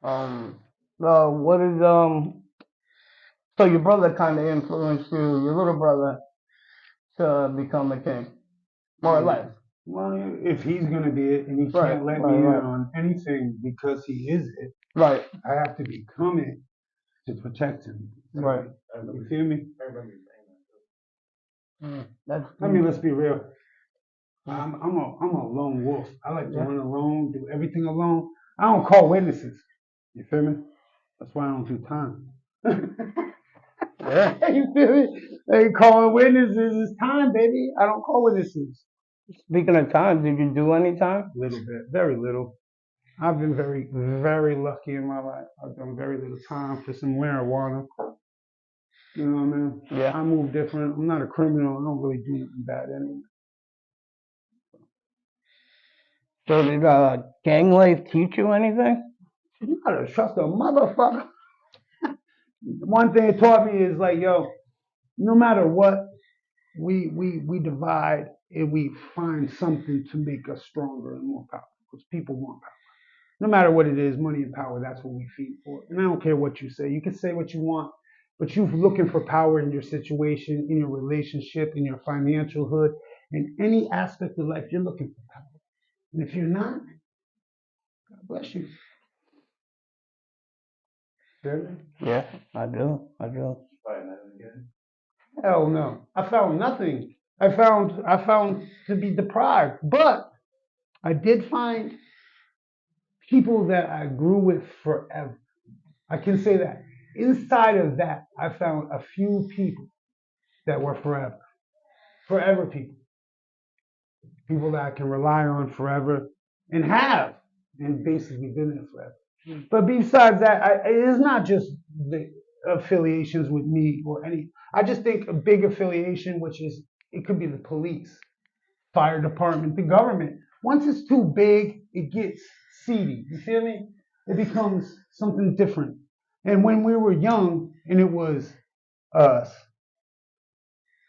What is so your brother kind of influenced you, your little brother, to become a king, more or Yeah. less. Well, if he's gonna be it, and he Right, can't let me right, in right, on anything because he is it, right, I have to become it to protect him. right. You feel me? That's I mean, deep. let's be real. Mm, I'm a lone wolf. I like to yeah. run alone, do everything alone. I don't call witnesses. You feel me? That's why I don't do time. Yeah. You feel me? They calling witnesses. It's time, baby. I don't call witnesses. Speaking of time, did you do any time? Little bit, very little. I've been very, very lucky in my life. I've done very little time for some marijuana. You know what I mean? Yeah. I move different. I'm not a criminal. I don't really do anything bad anyway. So did gang life teach you anything? You gotta trust a motherfucker. One thing it taught me is like, yo, no matter what, we divide and we find something to make us stronger and more powerful. Because people want power. No matter what it is, money and power, that's what we feed for. And I don't care what you say. You can say what you want, but you're looking for power in your situation, in your relationship, in your financial hood, in any aspect of life, you're looking for power. And if you're not, God bless you. Really? Yeah, I do. I do. Hell no. I found nothing. I found to be deprived. But I did find people that I grew with forever. I can say that. Inside of that, I found a few people that were forever. Forever people. People that I can rely on forever and have and basically been there forever. But besides that, it is not just the affiliations with me or any. I just think a big affiliation, which is it could be the police, fire department, the government. Once it's too big, it gets seedy. You feel me? It becomes something different. And when we were young and it was us,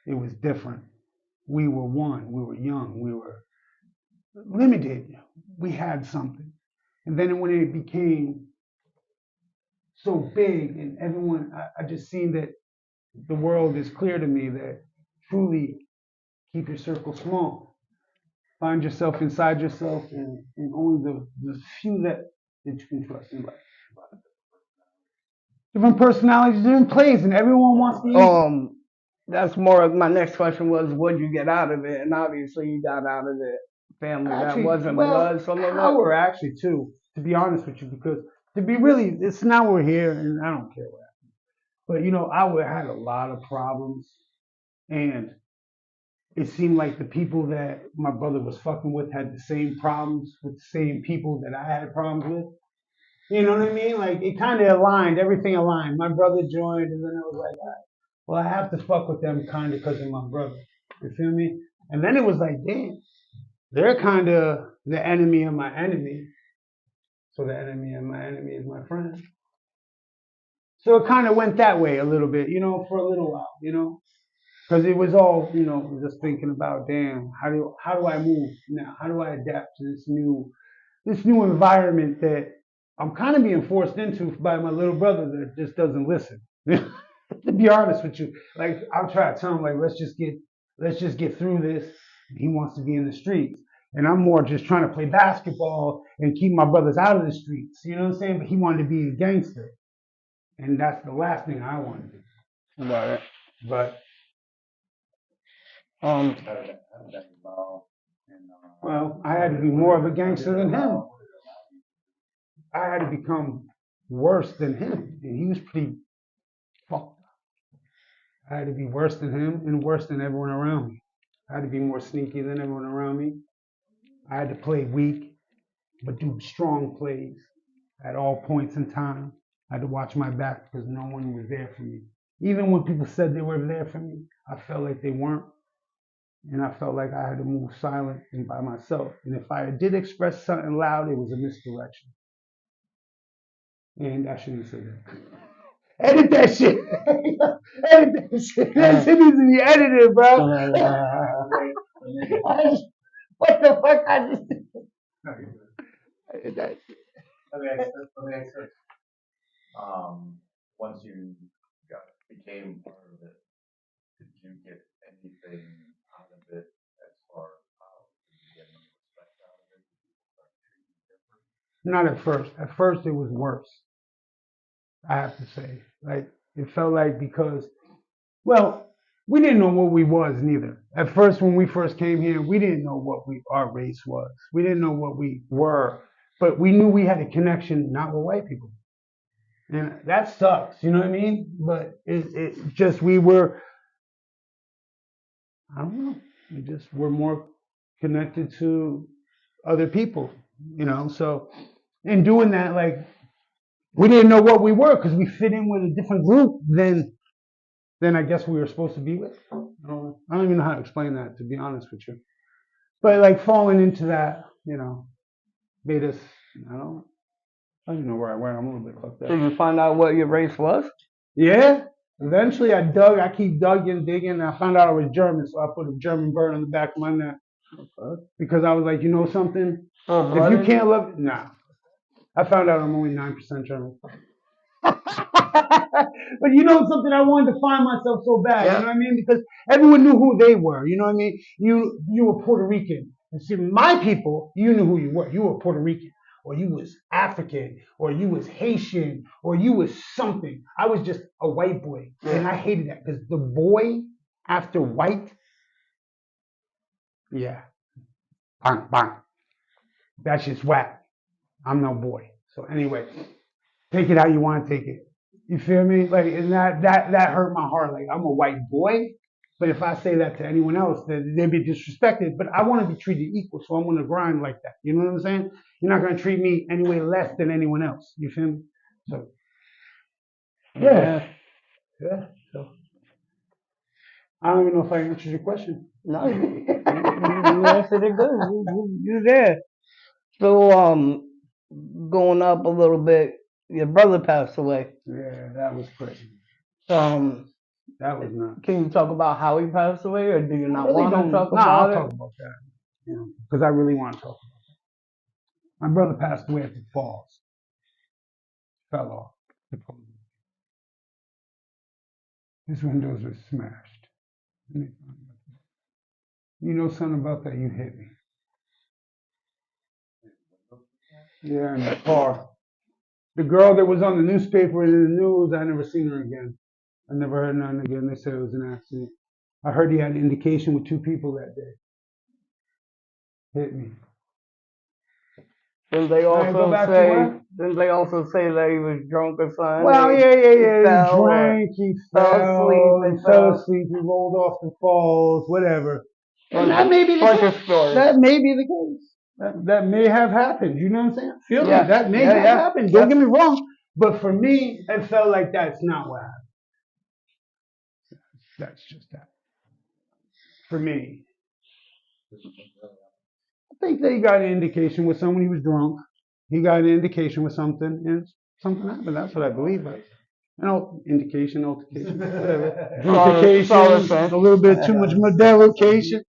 it was different. We were one. We were young. We were limited. We had something. And then when it became so big and everyone, I just seen that the world is clear to me that truly keep your circle small. Find yourself inside yourself and only the few that you can trust in life. Different personalities, different plays, and everyone wants to use. Um, that's more of my next question was, what did you get out of it? And obviously, you got out of it family that Actually, wasn't well, blood, some of it. power actually too, to be honest with you, because to be really, it's now we're here, and I don't care what. But I would had a lot of problems, and it seemed like the people that my brother was fucking with had the same problems with the same people that I had problems with. You know what I mean? Like it kind of aligned, everything aligned. My brother joined, and then I was like, all right, well, I have to fuck with them kind of because of my brother. You feel me? And then it was like, damn, they're kind of the enemy of my enemy. So the enemy of my enemy is my friend. So it kind of went that way a little bit, for a little while. Because it was all, just thinking about, damn, how do I move now? How do I adapt to this new environment that I'm kind of being forced into by my little brother that just doesn't listen. To be honest with you, like I'm trying to tell him, like let's just get through this. He wants to be in the streets, and I'm more just trying to play basketball and keep my brothers out of the streets. You know what I'm saying? But he wanted to be a gangster, and that's the last thing I want to do. Right. But Um, well, I had to be more of a gangster than him. I had to become worse than him, and he was pretty fucked. I had to be worse than him and worse than everyone around me. I had to be more sneaky than everyone around me. I had to play weak, but do strong plays at all points in time. I had to watch my back because no one was there for me. Even when people said they were there for me, I felt like they weren't. And I felt like I had to move silent and by myself. And if I did express something loud, it was a misdirection. And I shouldn't say that. Edit that shit. Edit that shit. That shit needs to be edited, bro. What the fuck I just edit that shit. Once you became part of it, did you get anything out of it as far as how did you get any respect out of it? Did people start treating you different? Not at first. At first, it was worse. I have to say, like it felt like because, well, we didn't know what we was neither. At first, when we first came here, we didn't know what our race was. We didn't know what we were, but we knew we had a connection not with white people, and that sucks. You know what I mean? But it just we were, I don't know, we just were more connected to other people. So in doing that, like we didn't know what we were because we fit in with a different group than I guess we were supposed to be with. I don't even know how to explain that, to be honest with you. But like falling into that, made us. I don't. I don't even know where I went. I'm a little bit fucked So up. you find out what your race was? Yeah. Eventually, I dug. I keep digging. And I found out I was German, so I put a German bird on the back of my neck because I was like, you know something? If you can't love, nah. I found out I'm only 9% German. But you know something, I wanted to find myself so bad, you know what I mean? Because everyone knew who they were, you know what I mean? You were Puerto Rican. And see, my people, you knew who you were. You were Puerto Rican, or you was African, or you was Haitian, or you was something. I was just a white boy, and I hated that because the boy after white, yeah, bang bang, that's just whack. I'm no boy. So anyway, take it how you want to take it. You feel me? Like, and that hurt my heart. Like, I'm a white boy, but if I say that to anyone else, then they'd be disrespected. But I want to be treated equal, so I'm gonna grind like that. You know what I'm saying? You're not gonna treat me any way less than anyone else. You feel me? So yeah, yeah. So I don't even know if I answered your question. No, you answered it good. You there. So, going up a little bit, your brother passed away. Yeah, that was crazy. Um, That was nuts. can you talk about how he passed away, or do you I not really want to don't. talk Nah, I'll about talk it? about that. Because I really want to talk about it. My brother passed away at the falls. Fell off. His windows were smashed. You know something about that? You hit me. Yeah, in the car. The girl that was on the newspaper and in the news, I never seen her again. I never heard nothing again. They said it was an accident. I heard he had an indication with two people that day. Hit me. Didn't they All right, go also back to say? what? Didn't they also say that he was drunk or something? Well, He yeah. He fell or drank, he fell asleep fell, he and fell fell. asleep, he rolled off the falls, whatever. And Bunch that may be the bunch case. of stories. That may be the case. That may have happened. You know what I'm saying? Feel me? Yeah, That may yeah, have yeah. happened. Don't get me wrong. But for me, it felt like that's not what happened. That's just that. For me. I think they got an indication with someone. He was drunk. He got an indication with something, and something happened. That's what I believe. Indication, altercation, whatever. Drunkification, a little bit too much Modelo-cation.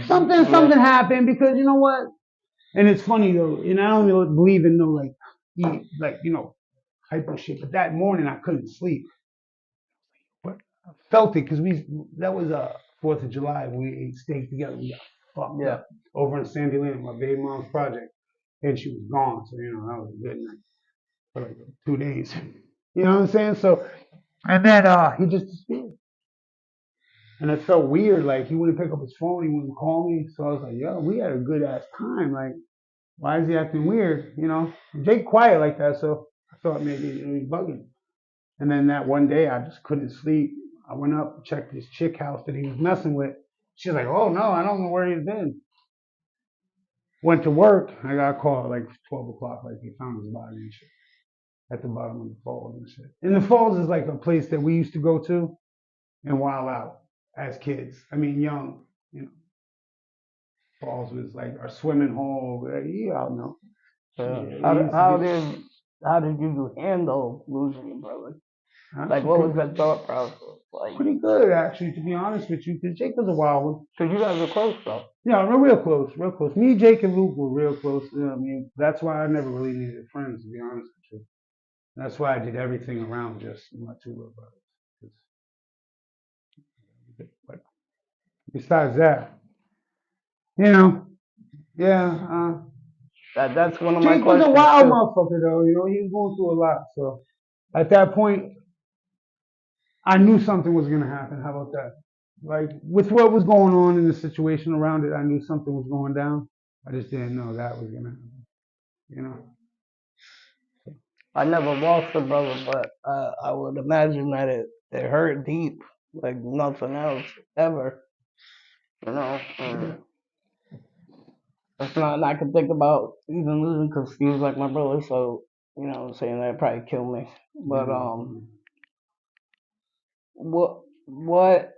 Something happened because you know what? And it's funny though, and I don't even believe in no hyper shit. But that morning I couldn't sleep. But I felt it because that was 4th of July when we ate steak together. We got fucked up over in Sandy Lane, my baby mom's project, and she was gone. So that was a good night for like 2 days. You know what I'm saying? So, and then he just disappeared. And it felt weird. Like he wouldn't pick up his phone. He wouldn't call me. So I was like, yo, we had a good ass time. Like, why is he acting weird? Jake quiet like that. So I thought maybe he's bugging. And then that one day I just couldn't sleep. I went up, checked this chick house that he was messing with. She's like, oh no, I don't know where he's been. Went to work. I got a call at like 12 o'clock. Like they found his body and shit at the bottom of the falls and shit. And the falls is like a place that we used to go to and wild out as kids. I mean, young, Falls was like our swimming hole. You all know. How did you handle losing your brother? Like, what was that thought process like? Pretty good, actually, to be honest with you, because Jake was a wild one. Because you guys were close, though. Yeah, we're real close, real close. Me, Jake, and Luke were real close. I mean, that's why I never really needed friends, to be honest with you. That's why I did everything around just my two little brothers. 'Cause- But besides that, yeah. That's one of my Jake was a questions wild too. motherfucker, though. He was going through a lot. So at that point, I knew something was gonna happen. How about that? Like with what was going on in the situation around it, I knew something was going down. I just didn't know that was gonna happen. You know. I never lost a brother, but I would imagine that it hurt deep, like nothing else ever. You know, it's not. I can think about even losing because he was like my brother, so you know, what I'm saying that probably killed me. But Mhm. what